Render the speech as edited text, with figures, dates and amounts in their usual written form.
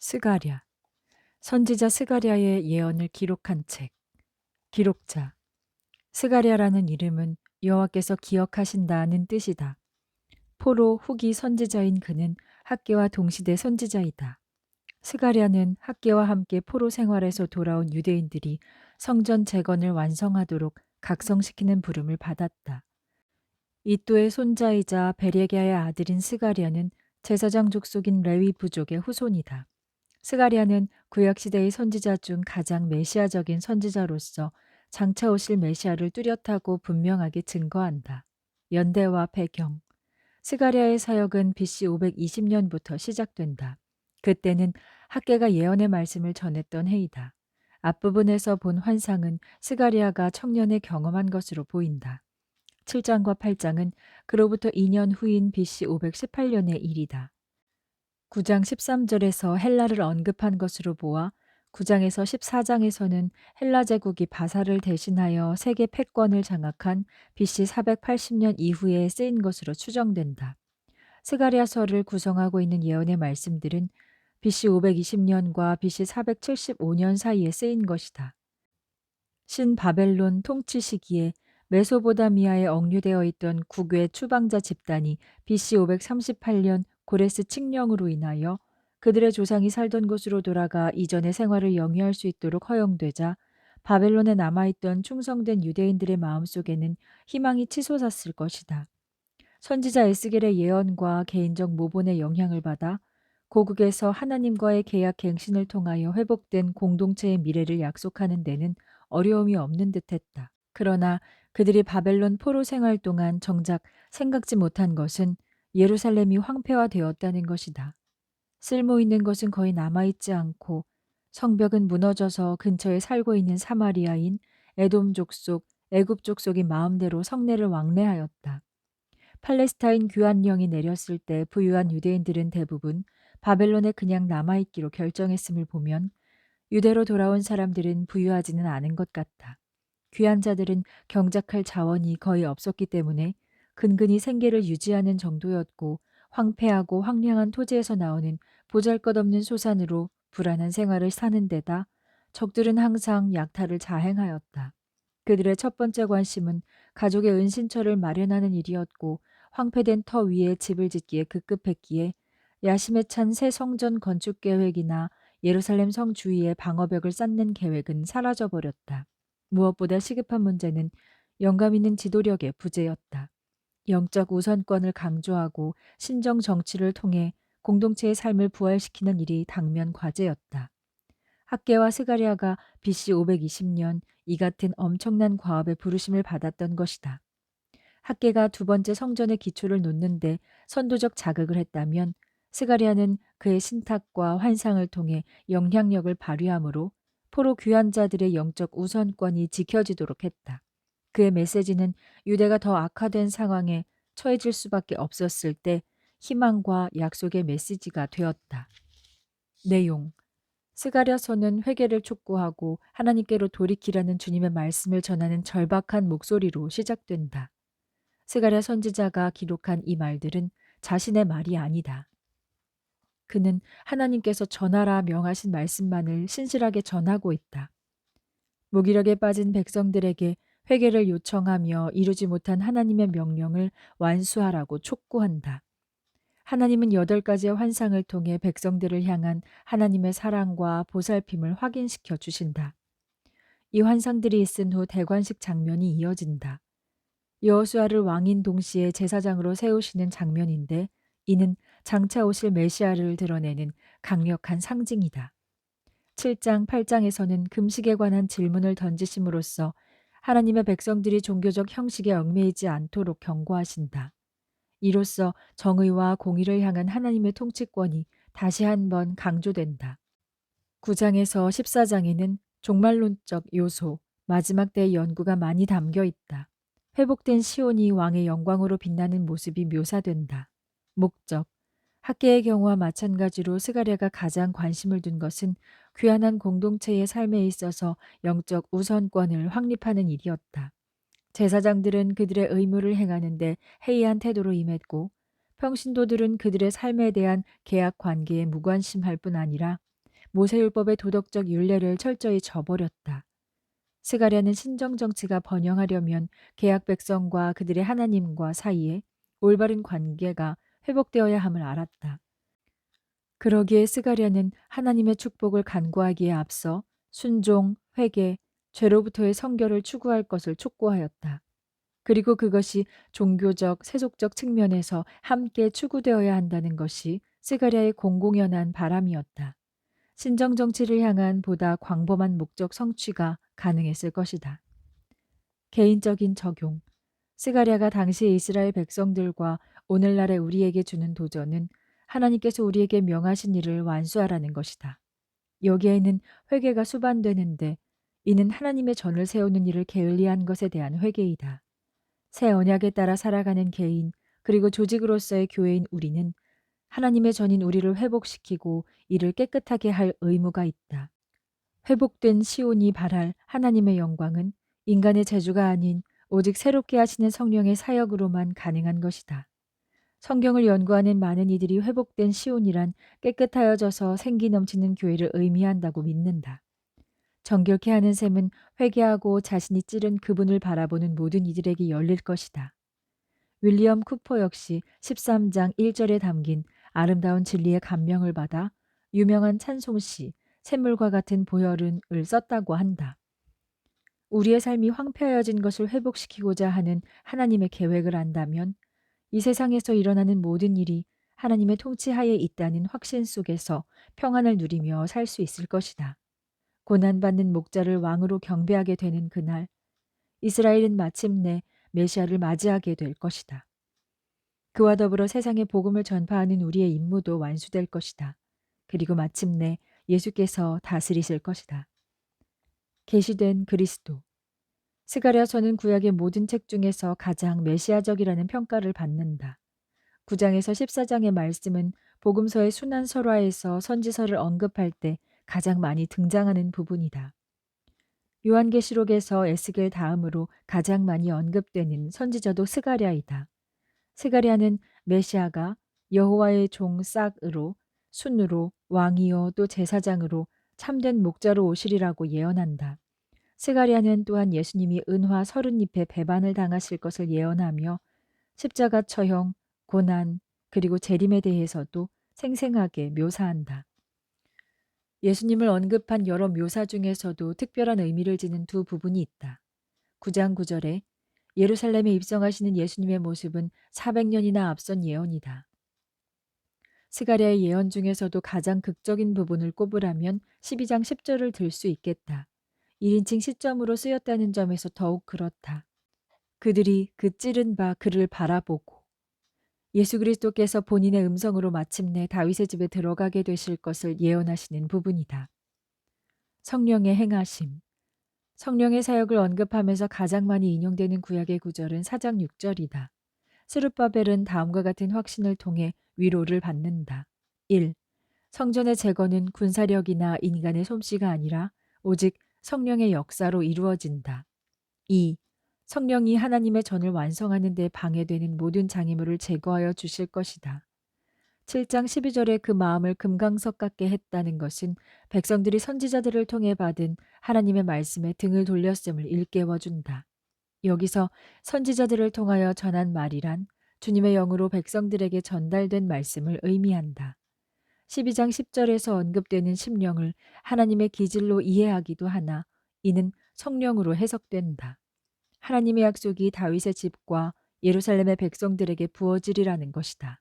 스가랴, 선지자 스가랴의 예언을 기록한 책. 기록자, 스가랴라는 이름은 여호와께서 기억하신다는 뜻이다. 포로 후기 선지자인 그는 학개와 동시대 선지자이다. 스가랴는 학개와 함께 포로 생활에서 돌아온 유대인들이 성전 재건을 완성하도록 각성시키는 부름을 받았다. 이또의 손자이자 베레기야의 아들인 스가랴는 제사장 족속인 레위 부족의 후손이다. 스가랴는 구약시대의 선지자 중 가장 메시아적인 선지자로서 장차 오실 메시아를 뚜렷하고 분명하게 증거한다. 연대와 배경. 스가랴의 사역은 BC 520년부터 시작된다. 그때는 학개가 예언의 말씀을 전했던 해이다. 앞부분에서 본 환상은 스가랴가 청년에 경험한 것으로 보인다. 7장과 8장은 그로부터 2년 후인 BC 518년의 일이다. 9장 13절에서 헬라를 언급한 것으로 보아 9장에서 14장에서는 헬라 제국이 바사를 대신하여 세계 패권을 장악한 BC 480년 이후에 쓰인 것으로 추정된다. 스가랴서를 구성하고 있는 예언의 말씀들은 BC 520년과 BC 475년 사이에 쓰인 것이다. 신바벨론 통치 시기에 메소보다미아에 억류되어 있던 국외 추방자 집단이 BC 538년 고레스 칙령으로 인하여 그들의 조상이 살던 곳으로 돌아가 이전의 생활을 영위할 수 있도록 허용되자 바벨론에 남아있던 충성된 유대인들의 마음속에는 희망이 치솟았을 것이다. 선지자 에스겔의 예언과 개인적 모본의 영향을 받아 고국에서 하나님과의 계약 갱신을 통하여 회복된 공동체의 미래를 약속하는 데는 어려움이 없는 듯했다. 그러나 그들이 바벨론 포로 생활 동안 정작 생각지 못한 것은 예루살렘이 황폐화되었다는 것이다. 쓸모 있는 것은 거의 남아있지 않고 성벽은 무너져서 근처에 살고 있는 사마리아인 에돔 족속, 애굽 족속이 마음대로 성내를 왕래하였다. 팔레스타인 귀환령이 내렸을 때 부유한 유대인들은 대부분 바벨론에 그냥 남아있기로 결정했음을 보면 유대로 돌아온 사람들은 부유하지는 않은 것 같다. 귀한 자들은 경작할 자원이 거의 없었기 때문에 근근히 생계를 유지하는 정도였고 황폐하고 황량한 토지에서 나오는 보잘것없는 소산으로 불안한 생활을 사는 데다 적들은 항상 약탈을 자행하였다. 그들의 첫 번째 관심은 가족의 은신처를 마련하는 일이었고 황폐된 터 위에 집을 짓기에 급급했기에 야심에 찬 새 성전 건축 계획이나 예루살렘 성 주위에 방어벽을 쌓는 계획은 사라져버렸다. 무엇보다 시급한 문제는 영감 있는 지도력의 부재였다. 영적 우선권을 강조하고 신정 정치를 통해 공동체의 삶을 부활시키는 일이 당면 과제였다. 학개와 스가랴가 BC 520년 이 같은 엄청난 과업의 부르심을 받았던 것이다. 학개가 두 번째 성전의 기초를 놓는데 선도적 자극을 했다면 스가랴는 그의 신탁과 환상을 통해 영향력을 발휘하므로 포로 귀환 자들의 영적 우선권이 지켜지도록 했다. 그의 메시지는 유대가 더 악화된 상황에 처해질 수밖에 없었을 때 희망과 약속의 메시지가 되었다. 내용: 스가랴서는 회개를 촉구하고 하나님께로 돌이키라는 주님의 말씀을 전하는 절박한 목소리로 시작된다. 스가랴 선지자가 기록한 이 말들은 자신의 말이 아니다. 그는 하나님께서 전하라 명하신 말씀만을 신실하게 전하고 있다. 무기력에 빠진 백성들에게 회개를 요청하며 이루지 못한 하나님의 명령을 완수하라고 촉구한다. 하나님은 8가지의 환상을 통해 백성들을 향한 하나님의 사랑과 보살핌을 확인시켜 주신다. 이 환상들이 있은 후 대관식 장면이 이어진다. 여호수아를 왕인 동시에 제사장으로 세우시는 장면인데 이는 장차 오실 메시아를 드러내는 강력한 상징이다. 7장, 8장에서는 금식에 관한 질문을 던지심으로써 하나님의 백성들이 종교적 형식에 얽매이지 않도록 경고하신다. 이로써 정의와 공의를 향한 하나님의 통치권이 다시 한번 강조된다. 9장에서 14장에는 종말론적 요소, 마지막 때의 연구가 많이 담겨 있다. 회복된 시온이 왕의 영광으로 빛나는 모습이 묘사된다. 목적: 학개의 경우와 마찬가지로 스가랴가 가장 관심을 둔 것은 귀환한 공동체의 삶에 있어서 영적 우선권을 확립하는 일이었다. 제사장들은 그들의 의무를 행하는데 해이한 태도로 임했고 평신도들은 그들의 삶에 대한 계약 관계에 무관심할 뿐 아니라 모세율법의 도덕적 윤례를 철저히 저버렸다. 스가랴는 신정 정치가 번영하려면 개약 백성과 그들의 하나님과 사이에 올바른 관계가 회복되어야 함을 알았다. 그러기에 스가랴는 하나님의 축복을 간구하기에 앞서 순종, 회개, 죄로부터의 성결을 추구할 것을 촉구하였다. 그리고 그것이 종교적, 세속적 측면에서 함께 추구되어야 한다는 것이 스가랴의 공공연한 바람이었다. 신정 정치를 향한 보다 광범한 목적 성취가 가능했을 것이다. 개인적인 적용. 스가랴가 당시 이스라엘 백성들과 오늘날의 우리에게 주는 도전은 하나님께서 우리에게 명하신 일을 완수하라는 것이다. 여기에는 회개가 수반되는데 이는 하나님의 전을 세우는 일을 게을리한 것에 대한 회개이다. 새 언약에 따라 살아가는 개인 그리고 조직으로서의 교회인 우리는 하나님의 전인 우리를 회복시키고 이를 깨끗하게 할 의무가 있다. 회복된 시온이 발할 하나님의 영광은 인간의 재주가 아닌 오직 새롭게 하시는 성령의 사역으로만 가능한 것이다. 성경을 연구하는 많은 이들이 회복된 시온이란 깨끗하여져서 생기 넘치는 교회를 의미한다고 믿는다. 정결케 하는 셈은 회개하고 자신이 찌른 그분을 바라보는 모든 이들에게 열릴 것이다. 윌리엄 쿠퍼 역시 13장 1절에 담긴 아름다운 진리의 감명을 받아 유명한 찬송시 샘물과 같은 보혈은을 썼다고 한다. 우리의 삶이 황폐하여진 것을 회복시키고자 하는 하나님의 계획을 안다면 이 세상에서 일어나는 모든 일이 하나님의 통치하에 있다는 확신 속에서 평안을 누리며 살 수 있을 것이다. 고난받는 목자를 왕으로 경배하게 되는 그날, 이스라엘은 마침내 메시아를 맞이하게 될 것이다. 그와 더불어 세상에 복음을 전파하는 우리의 임무도 완수될 것이다. 그리고 마침내 예수께서 다스리실 것이다. 계시된 그리스도. 스가랴서는 구약의 모든 책 중에서 가장 메시아적이라는 평가를 받는다. 9장에서 14장의 말씀은 복음서의 순환설화에서 선지서를 언급할 때 가장 많이 등장하는 부분이다. 요한계시록에서 에스겔 다음으로 가장 많이 언급되는 선지자도 스가랴이다. 스가랴는 메시아가 여호와의 종 싹으로 순으로 왕이요 또 제사장으로 참된 목자로 오시리라고 예언한다. 스가랴는 또한 예수님이 은화 30잎에 배반을 당하실 것을 예언하며 십자가 처형, 고난, 그리고 재림에 대해서도 생생하게 묘사한다. 예수님을 언급한 여러 묘사 중에서도 특별한 의미를 지닌 두 부분이 있다. 9장 9절에 예루살렘에 입성하시는 예수님의 모습은 400년이나 앞선 예언이다. 스가랴의 예언 중에서도 가장 극적인 부분을 꼽으라면 12장 10절을 들 수 있겠다. 1인칭 시점으로 쓰였다는 점에서 더욱 그렇다. 그들이 그 찌른 바 그를 바라보고 예수 그리스도께서 본인의 음성으로 마침내 다윗의 집에 들어가게 되실 것을 예언하시는 부분이다. 성령의 행하심. 성령의 사역을 언급하면서 가장 많이 인용되는 구약의 구절은 4장 6절이다. 스룹바벨은 다음과 같은 확신을 통해 위로를 받는다. 1. 성전의 재건은 군사력이나 인간의 솜씨가 아니라 오직 성령의 역사로 이루어진다. 2. 성령이 하나님의 전을 완성하는 데 방해되는 모든 장애물을 제거하여 주실 것이다. 7장 12절에 그 마음을 금강석 같게 했다는 것은 백성들이 선지자들을 통해 받은 하나님의 말씀에 등을 돌렸음을 일깨워준다. 여기서 선지자들을 통하여 전한 말이란 주님의 영으로 백성들에게 전달된 말씀을 의미한다. 12장 10절에서 언급되는 심령을 하나님의 기질로 이해하기도 하나 이는 성령으로 해석된다. 하나님의 약속이 다윗의 집과 예루살렘의 백성들에게 부어지리라는 것이다.